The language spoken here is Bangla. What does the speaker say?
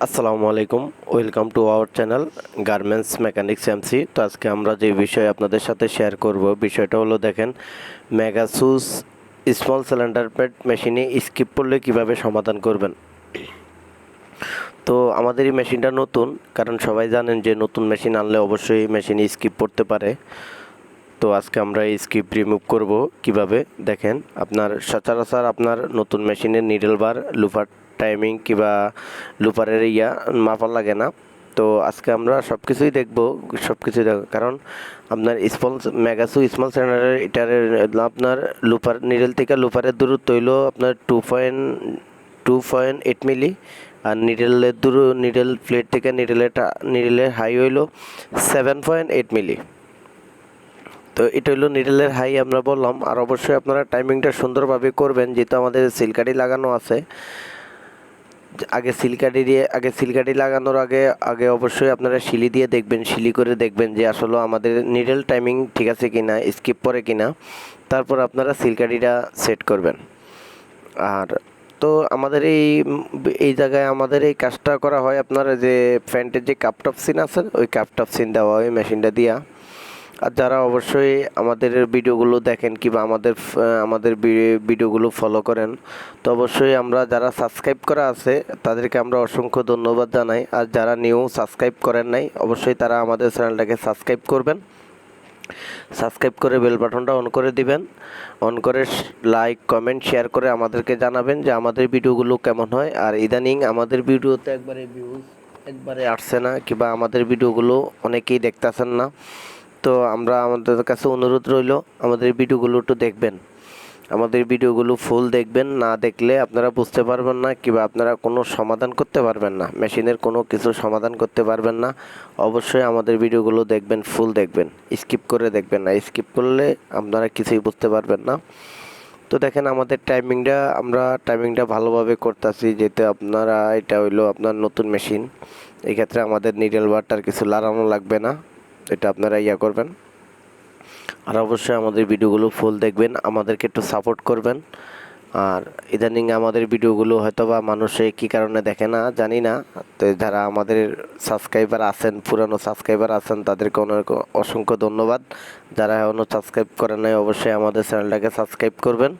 আসসালামু আলাইকুম, welcome to our channel garments mechanics MC. তো আজকে আমরা যে বিষয় আপনাদের সাথে শেয়ার করব, বিষয়টা হলো দেখেন, মেগাসুস স্মল সিলিন্ডার বেড মেশিনে স্কিপ করলে কিভাবে সমাধান করবেন। তো আমাদের এই মেশিনটা নতুন, কারণ সবাই জানেন যে নতুন মেশিন আনলে অবশ্যই মেশিনে স্কিপ পড়তে পারে। তো আজকে আমরা এই স্কিপ রিমুভ করব কিভাবে। দেখেন, আপনার সচরাচর আপনার নতুন মেশিনের নিডল বার, লুপার টাইমিং কিংবা লুপারের মাপার লাগে না। তো আজকে আমরা সব কিছুই দেখবো, কারণ আপনার মেগাসু স্মল সিলিন্ডারের এটার আপনার লুপার নিডল থেকে লুপারের দূরত্ব হইলো আপনার 2.8 মিলি, আর নিডল প্লেট থেকে নিডলের হাই হইলো 7.8 মিলি। তো এটা হলো নিডলের হাই আমরা বললাম। আর অবশ্যই আপনারা টাইমিংটা সুন্দরভাবে করবেন, যেহেতু আমাদের সিলকাঠি লাগানো আছে। আগে সিলকাঠি লাগানোর আগে অবশ্যই আপনারা শিলি দিয়ে দেখবেন, শিলি করে দেখবেন যে আসলে আমাদের নিডল টাইমিং ঠিক আছে কিনা, স্কিপ পরে কিনা। তারপর আপনারা সিলকাঠিটা সেট করবেন। আর তো আমাদের এই জায়গায় আমাদের এই কাজটা করা হয় আপনার যে ফ্যান্টের যে কাপটপ সিন আছে, ওই কাপটপ সিন দেওয়া হয় মেশিনটা দিয়া। আর যারা অবশ্যই আমাদের ভিডিওগুলো দেখেন কিংবা আমাদের ভিডিওগুলো ফলো করেন, তো অবশ্যই আমরা যারা সাবস্ক্রাইব করা আছে তাদেরকে আমরা অসংখ্য ধন্যবাদ জানাই। আর যারা নিউ সাবস্ক্রাইব করেন নাই, অবশ্যই তারা আমাদের চ্যানেলটাকে সাবস্ক্রাইব করবেন। সাবস্ক্রাইব করে বেল বাটনটা অন করে দিবেন। অন করে লাইক কমেন্ট শেয়ার করে আমাদেরকে জানাবেন যে আমাদের ভিডিওগুলো কেমন হয়। আর ইদানিং আমাদের ভিডিওতে একবারে আসছে না, কিংবা আমাদের ভিডিওগুলো অনেকেই দেখতেছেন না। তো আমাদের কাছে অনুরোধ রইল, আমাদের ভিডিওগুলো একটু দেখবেন, আমাদের ভিডিওগুলো ফুল দেখবেন। না দেখলে আপনারা বুঝতে পারবেন না, কিংবা আপনারা কোনো সমাধান করতে পারবেন না, মেশিনের কোনো কিছু সমাধান করতে পারবেন না। অবশ্যই আমাদের ভিডিওগুলো দেখবেন, ফুল দেখবেন, স্কিপ করে দেখবেন না। স্কিপ করলে আপনারা কিছুই বুঝতে পারবেন না। তো দেখেন, আমাদের আমরা টাইমিংটা ভালোভাবে করতেছি, যেহেতু এটা হইলো আপনার নতুন মেশিন। এই ক্ষেত্রে আমাদের নিডল বারটার কিছু লাগানো লাগবে না, এটা আপনারা করবেন। আর অবশ্যই আমাদের ভিডিওগুলো ফুল দেখবেন, আমাদেরকে একটু সাপোর্ট করবেন। আর ইদানিং আমাদের ভিডিওগুলো হয়তোবা মানুষে কী কারণে দেখে না জানি না। তো যারা আমাদের সাবস্ক্রাইবার আছেন, পুরানো সাবস্ক্রাইবার আছেন, তাদেরকে অনেক অসংখ্য ধন্যবাদ। যারা এখনও সাবস্ক্রাইব করেন নাই, অবশ্যই আমাদের চ্যানেলটাকে সাবস্ক্রাইব করবেন।